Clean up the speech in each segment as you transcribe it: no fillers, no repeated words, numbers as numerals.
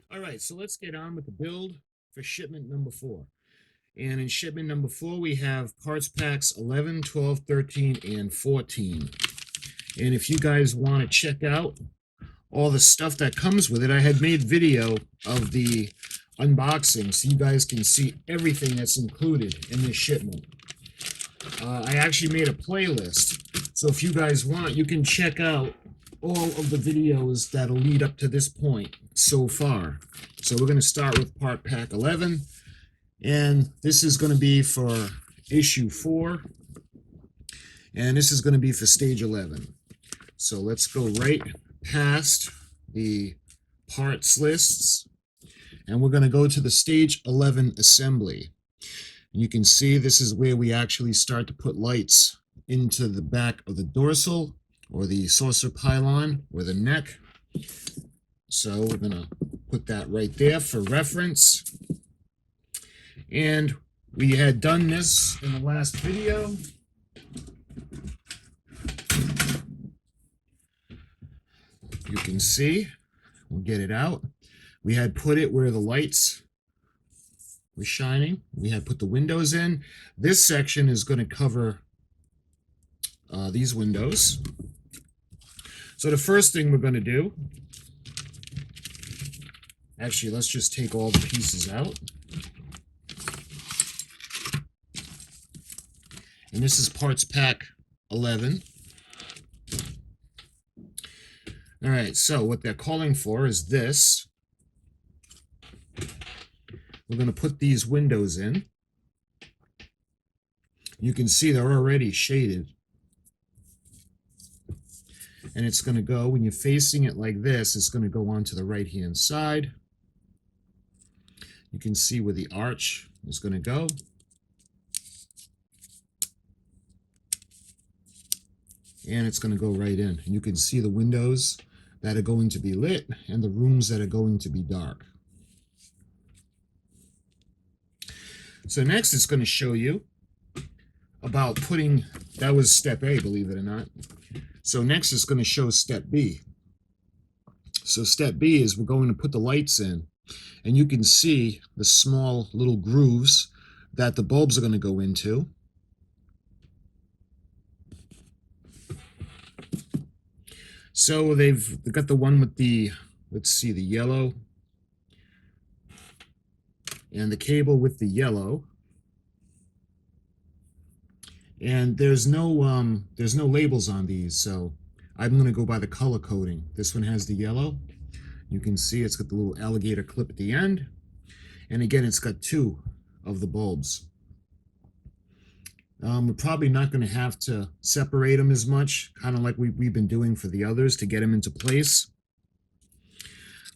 All right, so let's get on with the build for shipment number 4. And in shipment number 4, we have parts packs 11, 12, 13, and 14. And if you guys want to check out all the stuff that comes with it, I had made video of the unboxing so you guys can see everything that's included in this shipment. I actually made a playlist, so if you guys want, you can check out all of the videos that'll lead up to this point so far. So we're going to start with part pack 11, and this is going to be for issue 4, and this is going to be for stage 11. So let's go right past the parts lists, and we're going to go to the stage 11 assembly. You can see this is where we actually start to put lights into the back of the dorsal or the saucer pylon or the neck. So we're going to put that right there for reference. And we had done this in the last video. You can see, we'll get it out. We had put it where the lights were shining. We had put the windows in. This section is going to cover these windows. So the first thing we're going to do, actually, let's just take all the pieces out. And this is parts pack 11. All right, so what they're calling for is this. We're going to put these windows in. You can see they're already shaded. And it's going to go, when you're facing it like this, it's going to go onto the right-hand side. You can see where the arch is going to go. And it's going to go right in. And you can see the windows that are going to be lit and the rooms that are going to be dark. So next it's going to show you about putting, that was step A, believe it or not. So next it's going to show step B. So step B is we're going to put the lights in, and you can see the small little grooves that the bulbs are going to go into. So they've got the one with the, let's see, the yellow, and the cable with the yellow. And there's no labels on these, so I'm going to go by the color coding. This one has the yellow. You can see it's got the little alligator clip at the end. And again, it's got 2 of the bulbs. We're probably not going to have to separate them as much, kind of like we've been doing for the others to get them into place.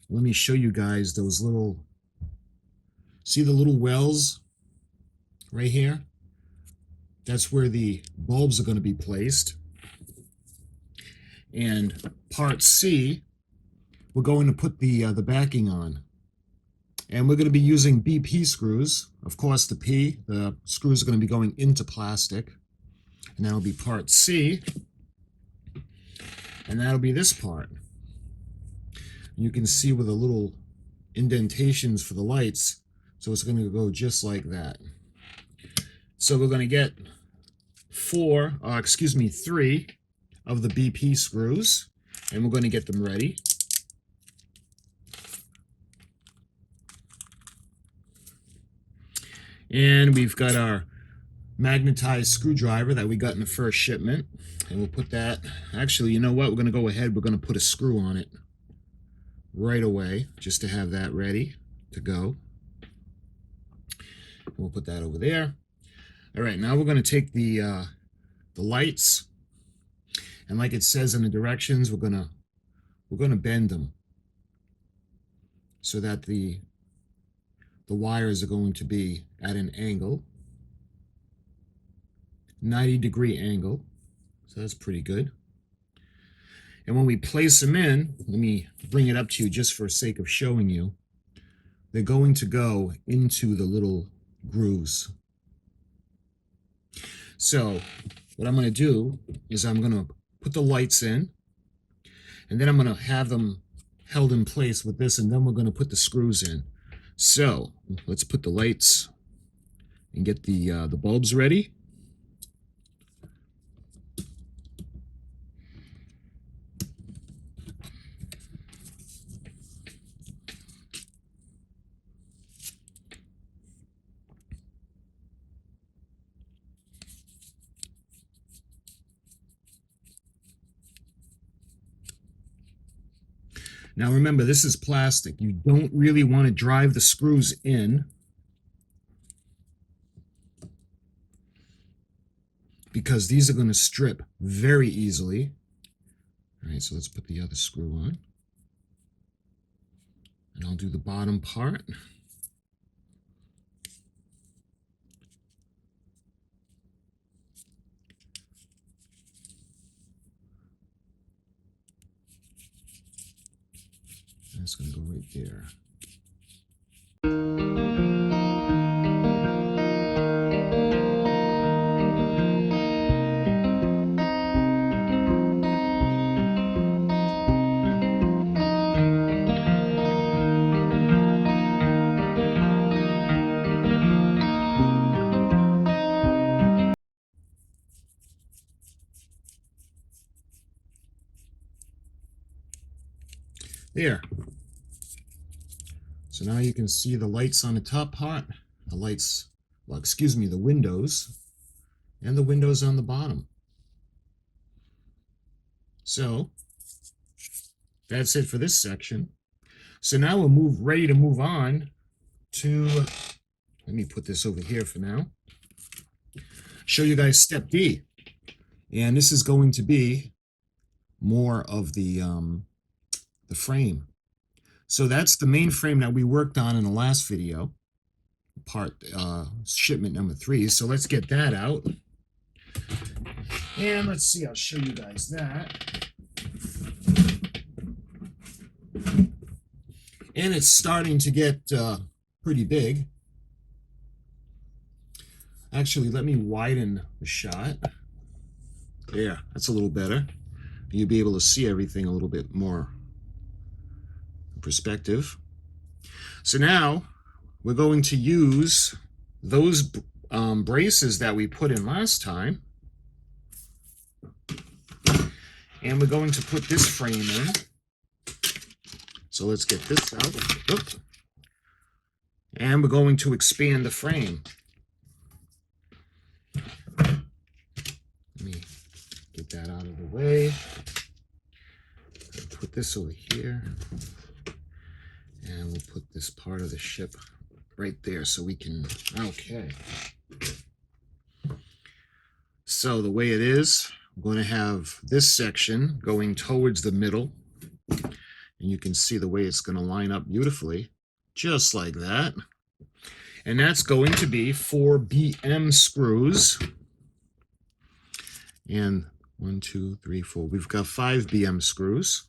Let me show you guys those little, see the little wells right here? That's where the bulbs are going to be placed. And part C, we're going to put the backing on. And we're going to be using BP screws. Of course, the screws are going to be going into plastic. And that'll be part C. And that'll be this part. You can see with the little indentations for the lights. So it's going to go just like that. So we're going to get 3 of the BP screws, and we're going to get them ready. And we've got our magnetized screwdriver that we got in the first shipment, and we'll put that, actually, you know what, we're going to go ahead, we're going to put a screw on it right away, just to have that ready to go. We'll put that over there. All right, now we're going to take the lights, and like it says in the directions, we're going to bend them so that the wires are going to be at an angle, 90-degree angle. So that's pretty good. And when we place them in, let me bring it up to you just for sake of showing you, they're going to go into the little grooves. So what I'm going to do is I'm going to put the lights in, and then I'm going to have them held in place with this, and then we're going to put the screws in. So let's put the lights and get the bulbs ready. Now remember, this is plastic. You don't really want to drive the screws in because these are going to strip very easily. All right, so let's put the other screw on. And I'll do the bottom part. That's going to go right there. There. So now you can see the lights on the top part, the lights, well, excuse me, the windows, and the windows on the bottom. So that's it for this section. So now we're ready to move on to, let me put this over here for now, show you guys step D. And this is going to be more of the frame. So that's the main frame that we worked on in the last video, shipment number 3. So let's get that out. And let's see, I'll show you guys that. And it's starting to get pretty big. Actually, let me widen the shot. There, that's a little better. You'll be able to see everything a little bit more perspective. So now we're going to use those braces that we put in last time, and we're going to put this frame in. So let's get this out. Oop. And we're going to expand the frame. Let me get that out of the way. Put this over here. And we'll put this part of the ship right there so we can, okay. So the way it is, I'm going to have this section going towards the middle. And you can see the way it's going to line up beautifully, just like that. And that's going to be 4 BM screws. And 1, 2, 3, 4. We've got 5 BM screws.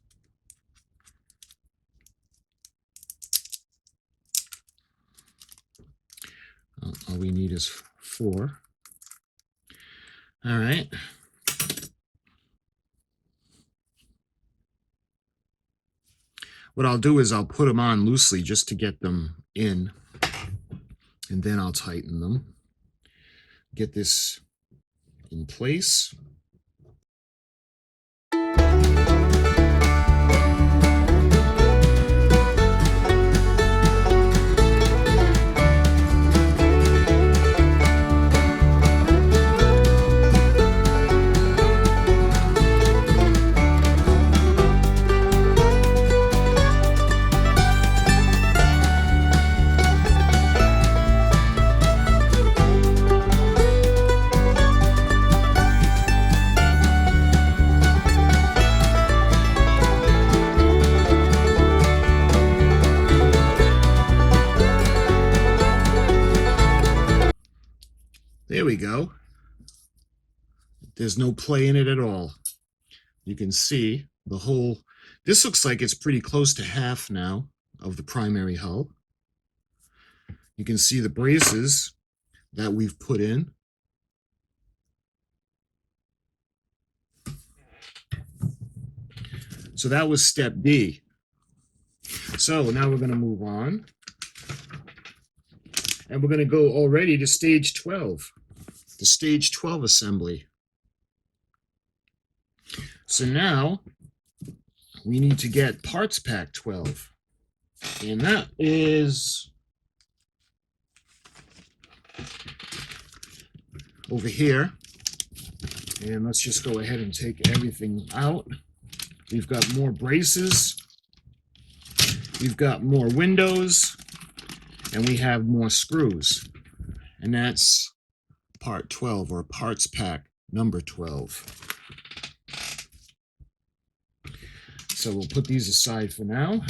All we need is 4. All right. What I'll do is I'll put them on loosely just to get them in, and then I'll tighten them. Get this in place. There we go. There's no play in it at all. You can see the whole, this looks like it's pretty close to half now of the primary hull. You can see the braces that we've put in. So that was step D. So now we're going to move on. And we're going to go already to stage 12, the stage 12 assembly. So now we need to get parts pack 12. And that is over here. And let's just go ahead and take everything out. We've got more braces. We've got more windows. And we have more screws. And that's part 12, or parts pack number 12. So we'll put these aside for now.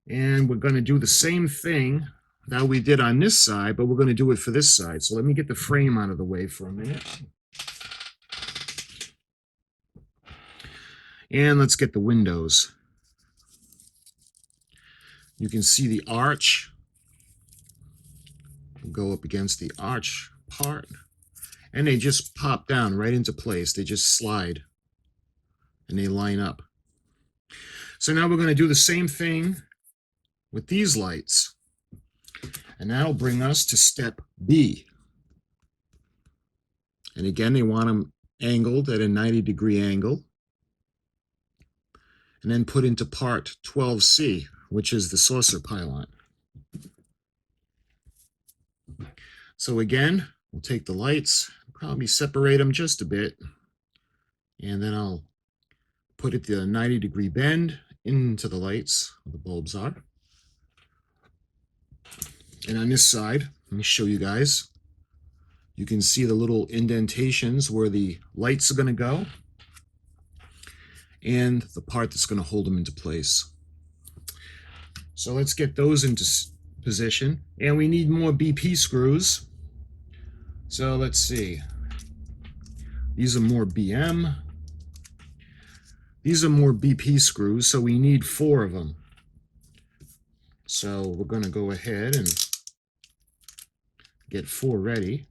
And we're going to do the same thing that we did on this side, but we're going to do it for this side. So let me get the frame out of the way for a minute. And let's get the windows. You can see the arch. We'll go up against the arch part. And they just pop down right into place. They just slide. And they line up. So now we're going to do the same thing with these lights. And that'll bring us to step B. And again, they want them angled at a 90-degree angle. And then put into part 12C, which is the saucer pylon. So again, we'll take the lights, probably separate them just a bit. And then I'll put it the 90-degree bend into the lights where the bulbs are. And on this side, let me show you guys. You can see the little indentations where the lights are going to go and the part that's going to hold them into place. So let's get those into position. And we need more BP screws. So let's see. These are more BM. These are more BP screws, so we need 4 of them. So we're going to go ahead and get 4 ready.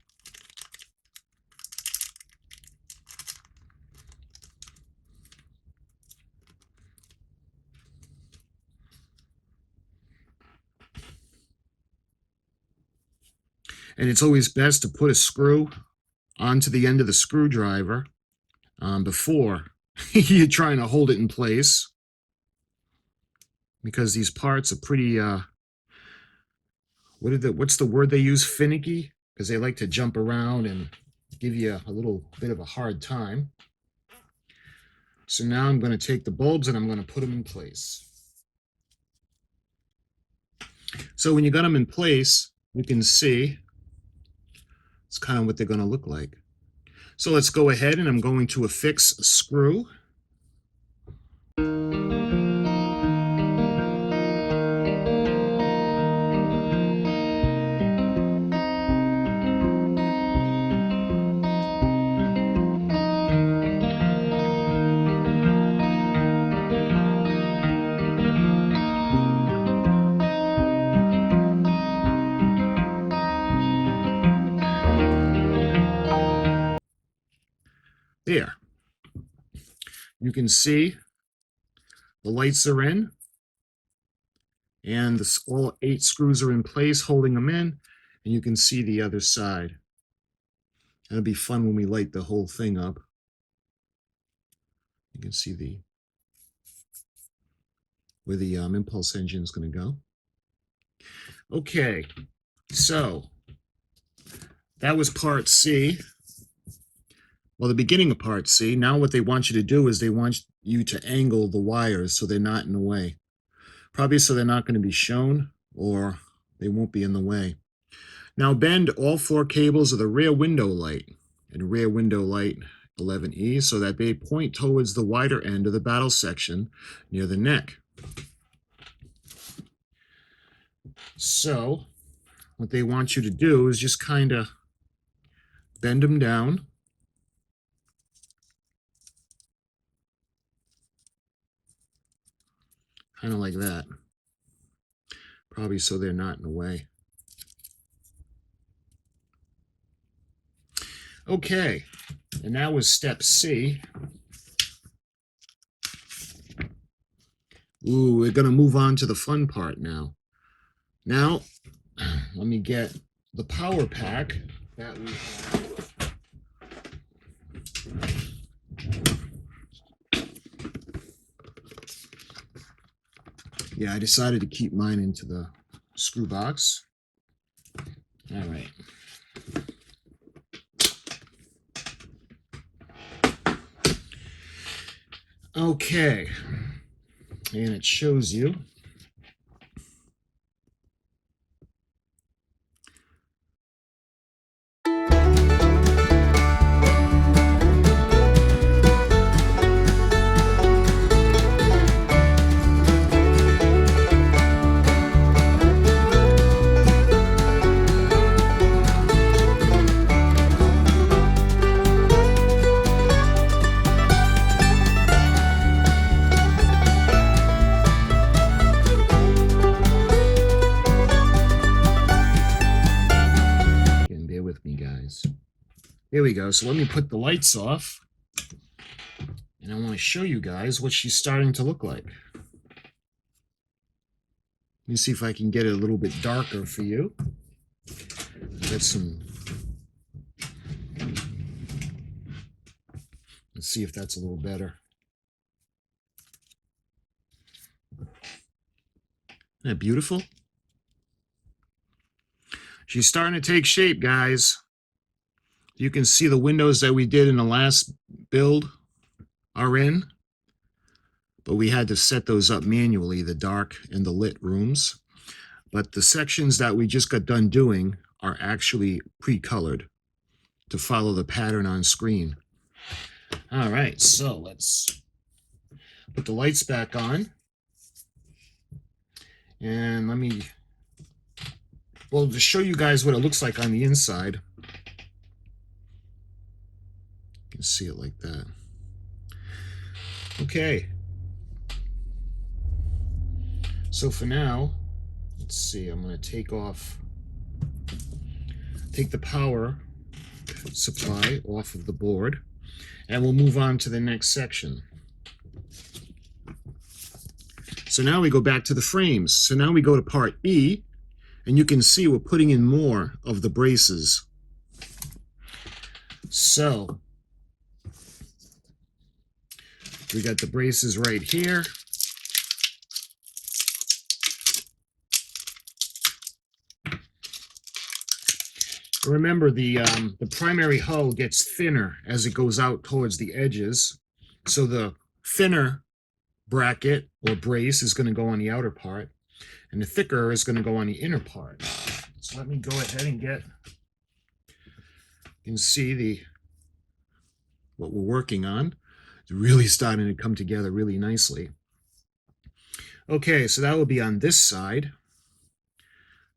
And it's always best to put a screw onto the end of the screwdriver before you're trying to hold it in place, because these parts are pretty, what's the word they use, finicky, because they like to jump around and give you a little bit of a hard time. So now I'm going to take the bulbs and I'm going to put them in place. So when you got them in place, you can see it's kind of what they're going to look like. So let's go ahead and I'm going to affix a screw. There. You can see the lights are in, and all 8 screws are in place holding them in, and you can see the other side. It'll be fun when we light the whole thing up. You can see where the impulse engine is going to go. Okay, so that was part C. Well, the beginning of part C. Now what they want you to do is they want you to angle the wires so they're not in the way. Probably so they're not going to be shown, or they won't be in the way. Now bend all 4 cables of the rear window light and rear window light 11E so that they point towards the wider end of the battle section near the neck. So what they want you to do is just kind of bend them down. Kind of like that. Probably so they're not in the way. Okay, and that was step C. Ooh, we're going to move on to the fun part now. Now, let me get the power pack that we have. Yeah, I decided to keep mine into the screw box. All right. Okay. And it shows you Here we go. So let me put the lights off. And I want to show you guys what she's starting to look like. Let me see if I can get it a little bit darker for you. Get some... Let's see if that's a little better. Isn't that beautiful? She's starting to take shape, guys. You can see the windows that we did in the last build are in, but we had to set those up manually, the dark and the lit rooms. But the sections that we just got done doing are actually pre-colored to follow the pattern on screen. All right, so let's put the lights back on. And let me, well, to show you guys what it looks like on the inside. See it like that. Okay. So for now, let's see, I'm going to take the power supply off of the board, and we'll move on to the next section. So now we go back to the frames. So now we go to part E, and you can see we're putting in more of the braces. So we got the braces right here. Remember, the primary hull gets thinner as it goes out towards the edges. So the thinner bracket or brace is going to go on the outer part, and the thicker is going to go on the inner part. So let me go ahead and get, you can see what we're working on. Really starting to come together really nicely. Okay, so that will be on this side.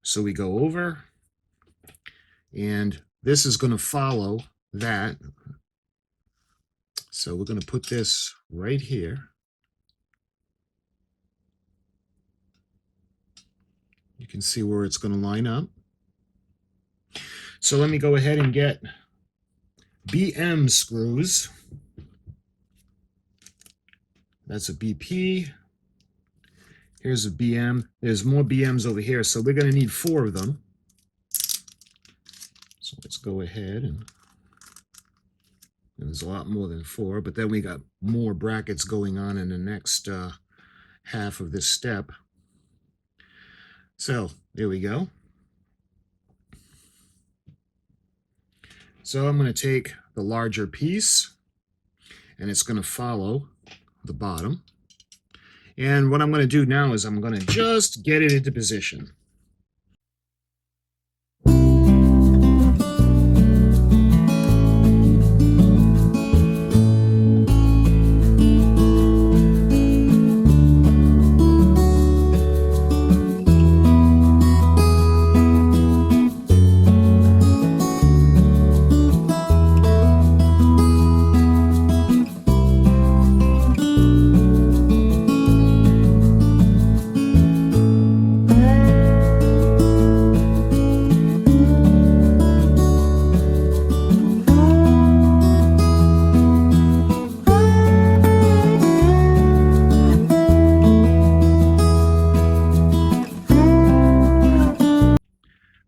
So we go over, and this is going to follow that. So we're going to put this right here. You can see where it's going to line up. So let me go ahead and get BM screws. That's a BP. Here's a BM. There's more BMs over here, so we're going to need 4 of them. So let's go ahead and there's a lot more than 4, but then we got more brackets going on in the next half of this step. So there we go. So I'm going to take the larger piece, and it's going to follow the bottom. And what I'm going to do now is I'm going to just get it into position.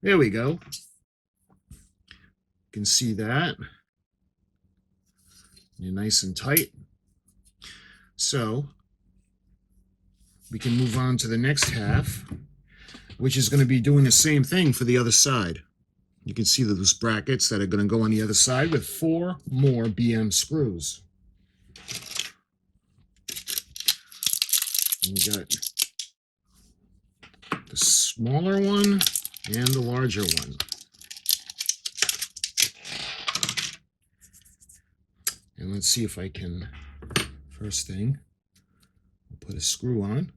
There we go. You can see that. You're nice and tight. So we can move on to the next half, which is going to be doing the same thing for the other side. You can see those brackets that are going to go on the other side with 4 more BM screws. And we got the smaller one and the larger one. And let's see if I can, first thing, I'll put a screw on.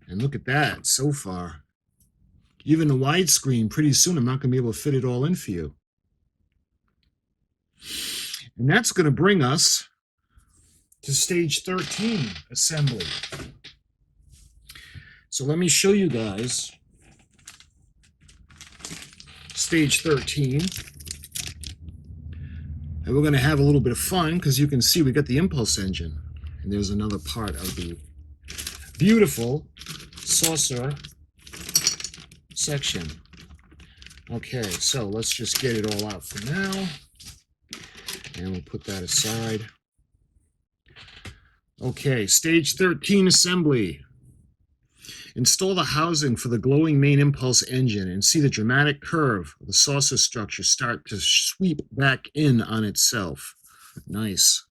And look at that so far. Even the widescreen, pretty soon I'm not going to be able to fit it all in for you. And that's going to bring us to stage 13 assembly. So let me show you guys stage 13. And we're going to have a little bit of fun because you can see we got the impulse engine. And there's another part of the beautiful saucer section. Okay, so let's just get it all out for now. And we'll put that aside. Okay, stage 13 assembly. Install the housing for the glowing main impulse engine and see the dramatic curve of the saucer structure start to sweep back in on itself. Nice.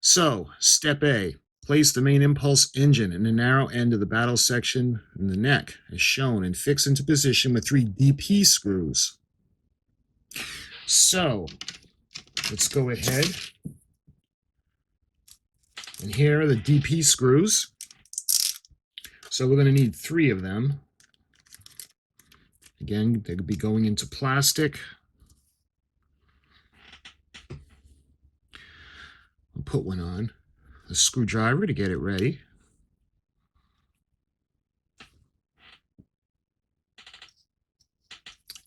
So, step A. Place the main impulse engine in the narrow end of the battle section in the neck, as shown, and fix into position with 3 DP screws. So, let's go ahead. And here are the DP screws. So we're going to need 3 of them. Again, they could be going into plastic. I'll put one on. A screwdriver to get it ready.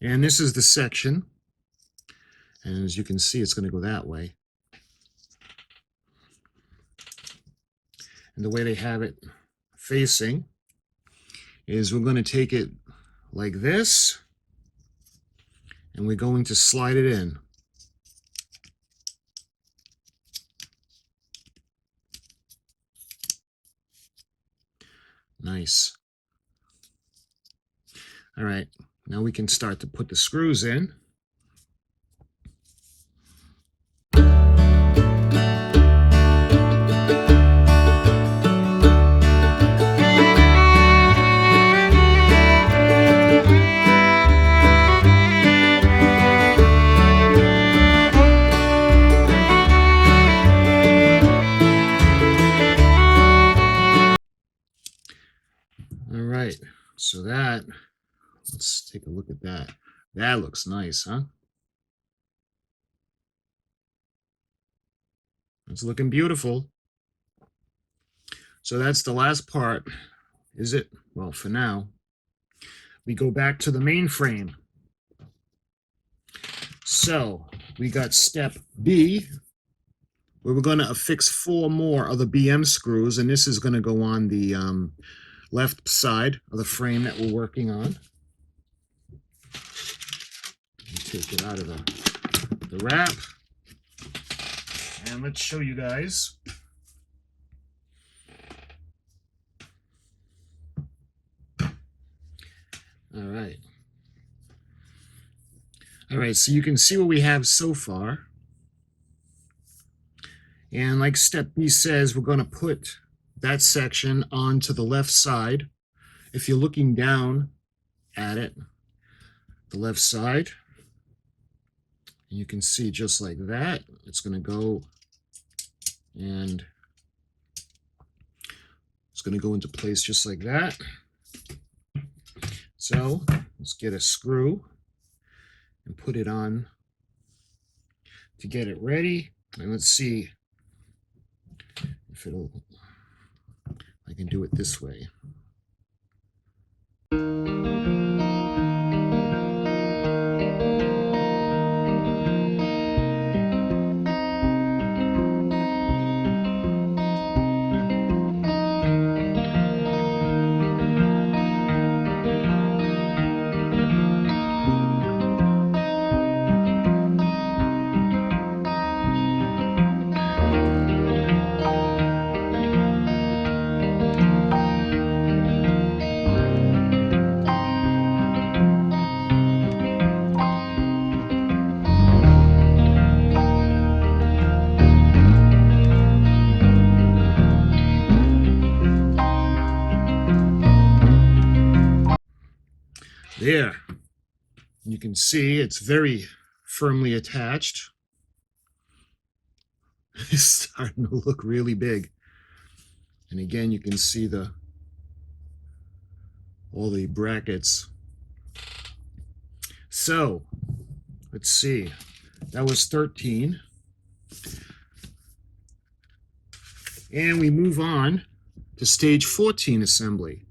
And this is the section. And as you can see, it's going to go that way. And the way they have it facing is we're going to take it like this, and we're going to slide it in. Nice. All right, now we can start to put the screws in. So that, let's take a look at that. That looks nice, huh? It's looking beautiful. So that's the last part, is it? Well, for now. We go back to the main frame. So we got step B, where we're going to affix 4 more of the BM screws, and this is going to go on the left side of the frame that we're working on. Take it out of the wrap. And let's show you guys. All right. All right, so you can see what we have so far. And like step B says, we're going to put that section onto the left side. If you're looking down at it, the left side. And you can see just like that, it's going to go, and it's going to go into place just like that. So let's get a screw and put it on to get it ready. And let's see if I can do it this way. There, you can see it's very firmly attached. It's starting to look really big. And again, you can see all the brackets. So let's see, that was 13. And we move on to stage 14 assembly.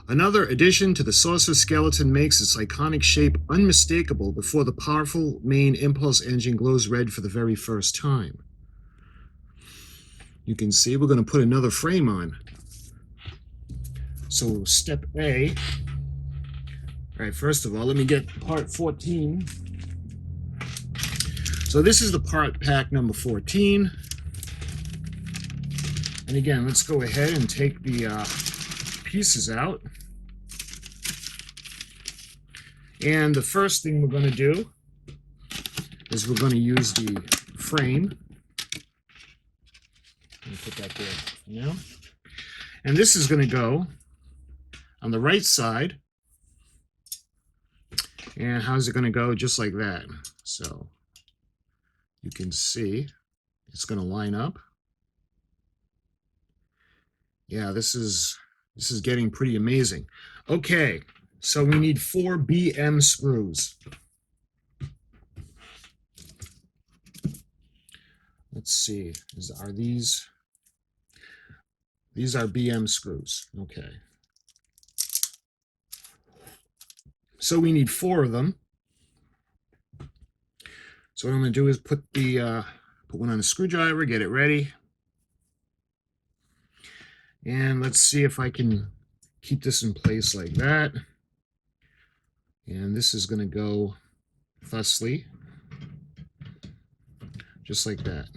Another addition to the saucer skeleton makes its iconic shape unmistakable before the powerful main impulse engine glows red for the very first time. You can see we're going to put another frame on. So step A. All right, first of all, let me get part 14. So this is the part pack number 14. And again, let's go ahead and take the pieces out. And the first thing we're going to do is we're going to use the frame. Let me put that there for now. And this is going to go on the right side. And how's it going to go? Just like that. So you can see it's going to line up. Yeah, this is getting pretty amazing. Okay, so we need 4 BM screws. Let's see, are these are BM screws. Okay. So we need 4 of them. So what I'm going to do is put one on a screwdriver, get it ready. And let's see if I can keep this in place like that. And this is going to go thusly, just like that.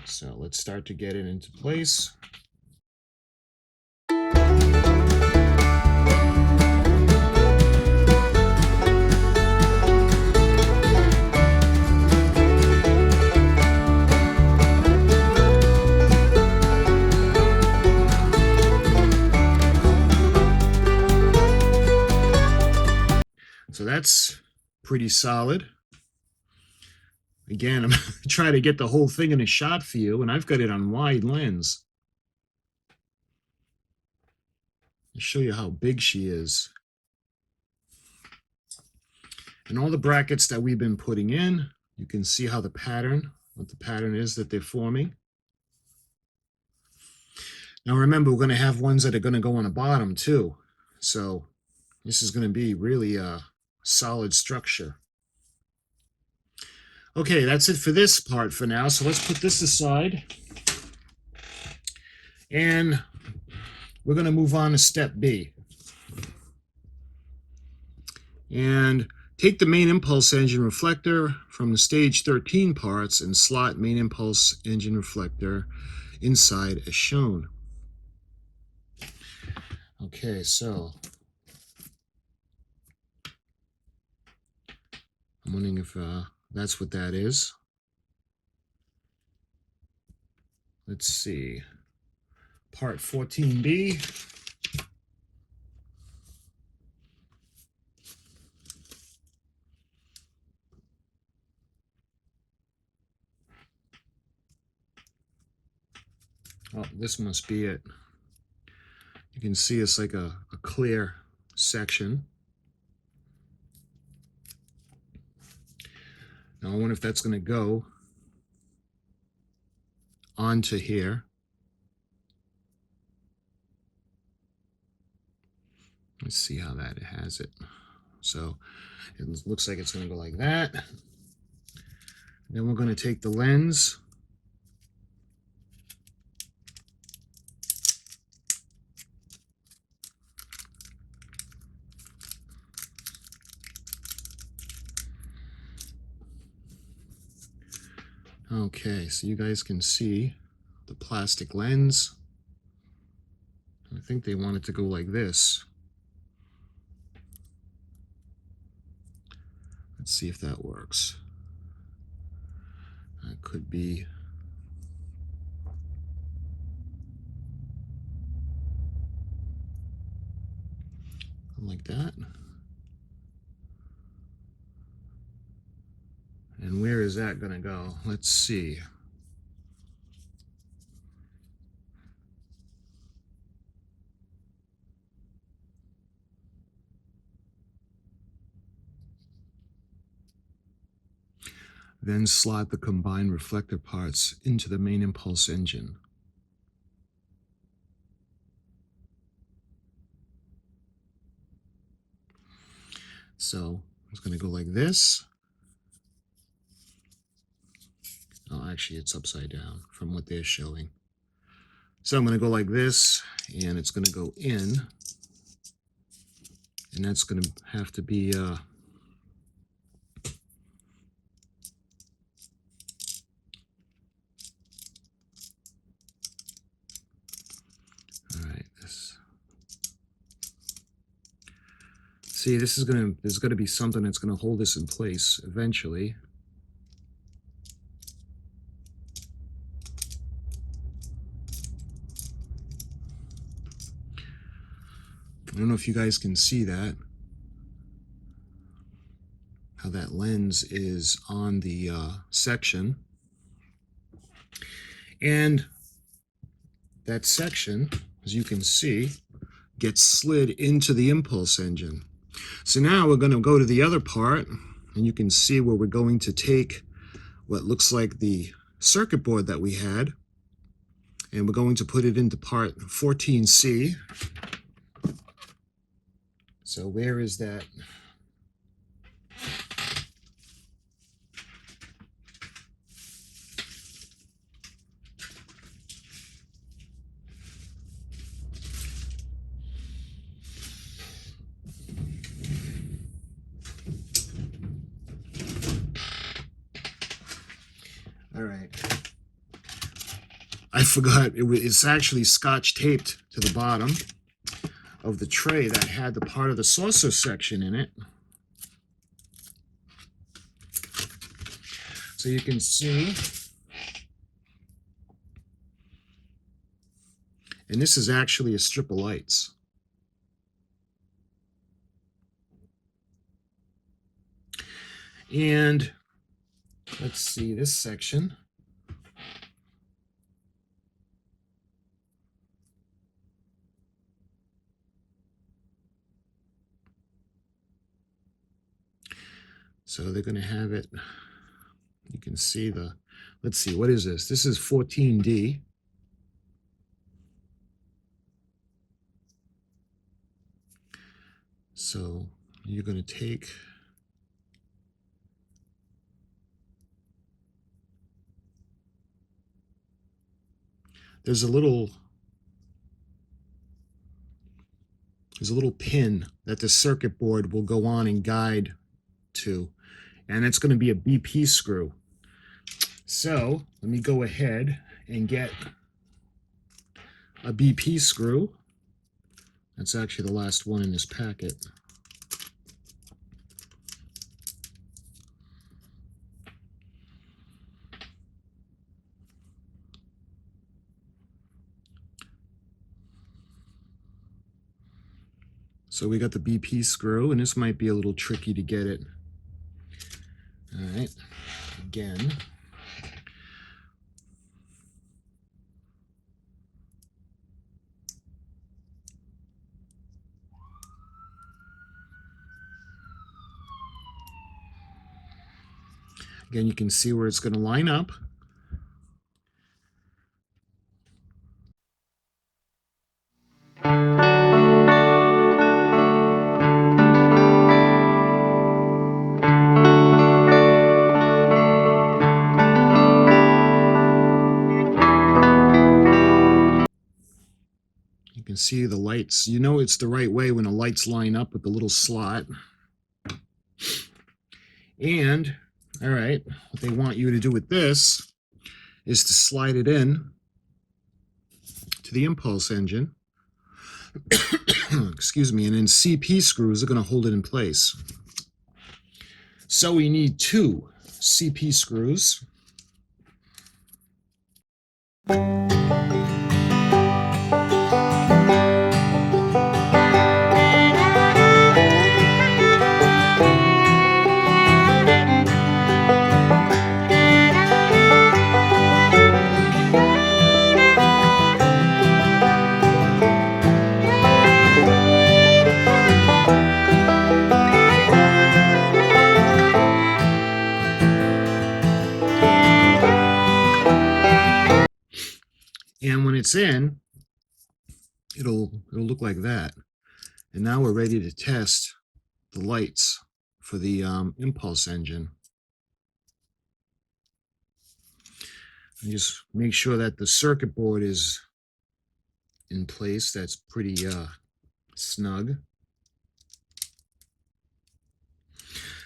So let's start to get it into place. So that's pretty solid. Again, I'm trying to get the whole thing in a shot for you, and I've got it on wide lens. I'll show you how big she is. And all the brackets that we've been putting in, you can see how what the pattern is that they're forming. Now remember, we're going to have ones that are going to go on the bottom too. So this is going to be really a solid structure. Okay, that's it for this part for now. So let's put this aside. And we're going to move on to step B. And take the main impulse engine reflector from the stage 13 parts and slot main impulse engine reflector inside as shown. Okay, so I'm wondering if that's what that is. Let's see. Part 14B. Oh, this must be it. You can see it's like a clear section. Now I wonder if that's going to go onto here. Let's see how that has it. So it looks like it's going to go like that. Then we're going to take the lens. Okay, so you guys can see the plastic lens. I think they want it to go like this. Let's see if that works. That could be like that. And where is that going to go? Let's see. Then slot the combined reflector parts into the main impulse engine. So it's going to go like this. Oh, actually, it's upside down from what they're showing. So I'm going to go like this, and it's going to go in. And that's going to have to be all right. See, there's going to be something that's going to hold this in place eventually. I don't know if you guys can see that, how that lens is on the section. And that section, as you can see, gets slid into the impulse engine. So now we're going to go to the other part, and you can see where we're going to take what looks like the circuit board that we had, and we're going to put it into part 14C. So where is that? All right. I forgot, it's actually scotch taped to the bottom of the tray that had the part of the saucer section in it. So you can see, and this is actually a strip of lights. And let's see this section. So they're going to have it, you can see the, let's see, what is this? This is 14D. So you're going to take there's a little pin that the circuit board will go on and guide to, and it's going to be a BP screw. So let me go ahead and get a BP screw. That's actually the last one in this packet. So we got the BP screw, and this might be a little tricky to get it. All right, again. Again, you can see where it's going to line up. You can see the lights. You know it's the right way when the lights line up with the little slot. And, all right, what they want you to do with this is to slide it in to the impulse engine. Excuse me, and then CP screws are going to hold it in place. So we need 2 CP screws. And when it's in, it'll look like that. And now we're ready to test the lights for the impulse engine. And just make sure that the circuit board is in place. That's pretty snug.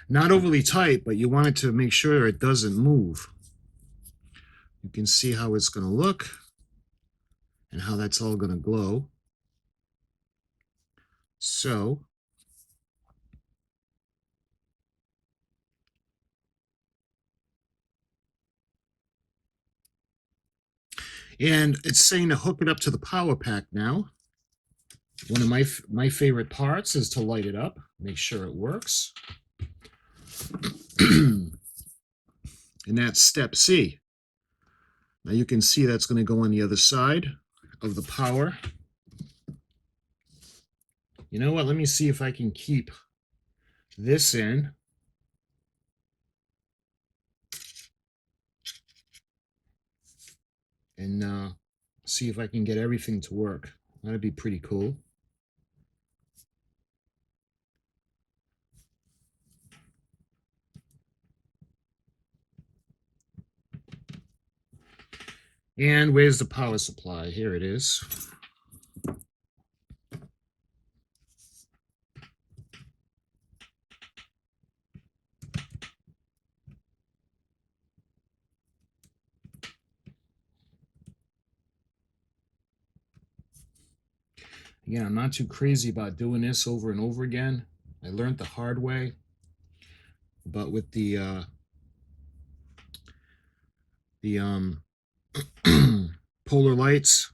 Not overly tight, but you want it to make sure it doesn't move. You can see how it's going to look and how that's all going to glow. So, and it's saying to hook it up to the power pack now. One of my favorite parts is to light it up, make sure it works. And that's step C. Now you can see that's going to go on the other side of the power. You know what? Let me see if I can keep this in. And see if I can get everything to work. That'd be pretty cool. And where's the power supply? Here it is. Again, I'm not too crazy about doing this over and over again. I learned the hard way. But with the polar lights,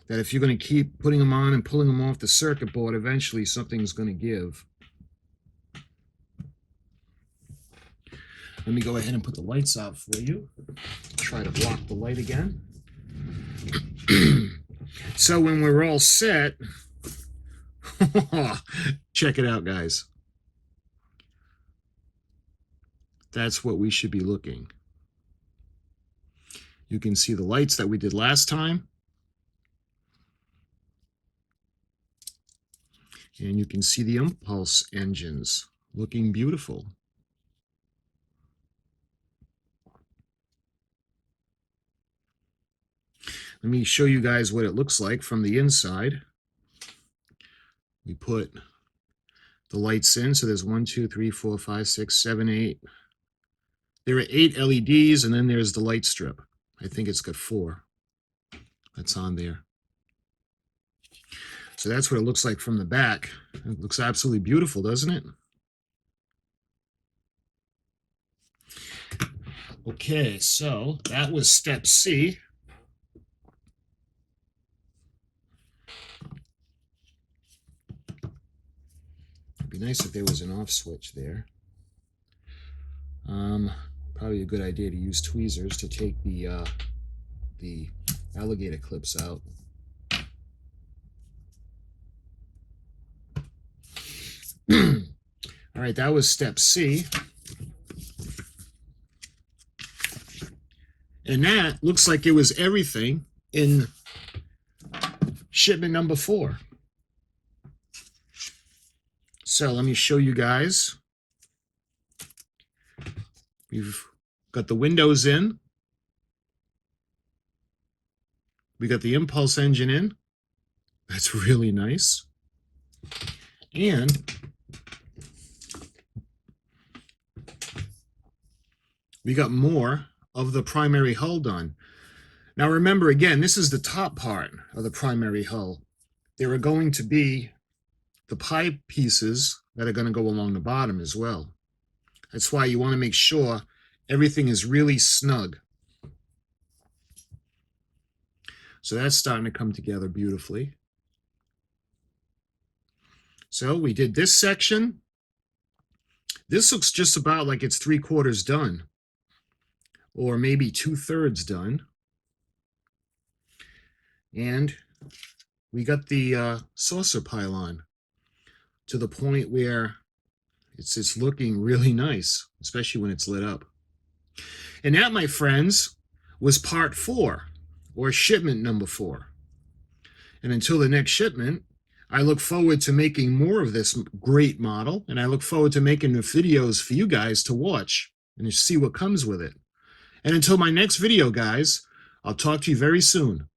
that if you're going to keep putting them on and pulling them off the circuit board, eventually something's going to give. Let me go ahead and put the lights out for you. Try to block the light again. So when we're all set, check it out, guys. That's what we should be looking. You can see the lights that we did last time. And you can see the impulse engines looking beautiful. Let me show you guys what it looks like from the inside. We put the lights in, so there's 1, 2, 3, 4, 5, 6, 7, 8. There are 8 LEDs, and then there's the light strip. I think it's got 4. That's on there. So that's what it looks like from the back. It looks absolutely beautiful, doesn't it? Okay, so that was step C. It'd be nice if there was an off switch there. Probably a good idea to use tweezers to take the alligator clips out. All right, that was step C. And that looks like it was everything in shipment number 4. So let me show you guys. We've got the windows in. We got the impulse engine in. That's really nice. And we got more of the primary hull done. Now remember, again, this is the top part of the primary hull. There are going to be the pipe pieces that are going to go along the bottom as well. That's why you want to make sure everything is really snug. So that's starting to come together beautifully. So we did this section. This looks just about like it's 3/4 done, or maybe 2/3 done. And we got the saucer pylon to the point where it's looking really nice, especially when it's lit up. And that, my friends, was part 4, or shipment number 4. And until the next shipment, I look forward to making more of this great model, and I look forward to making the videos for you guys to watch and to see what comes with it. And until my next video, guys, I'll talk to you very soon.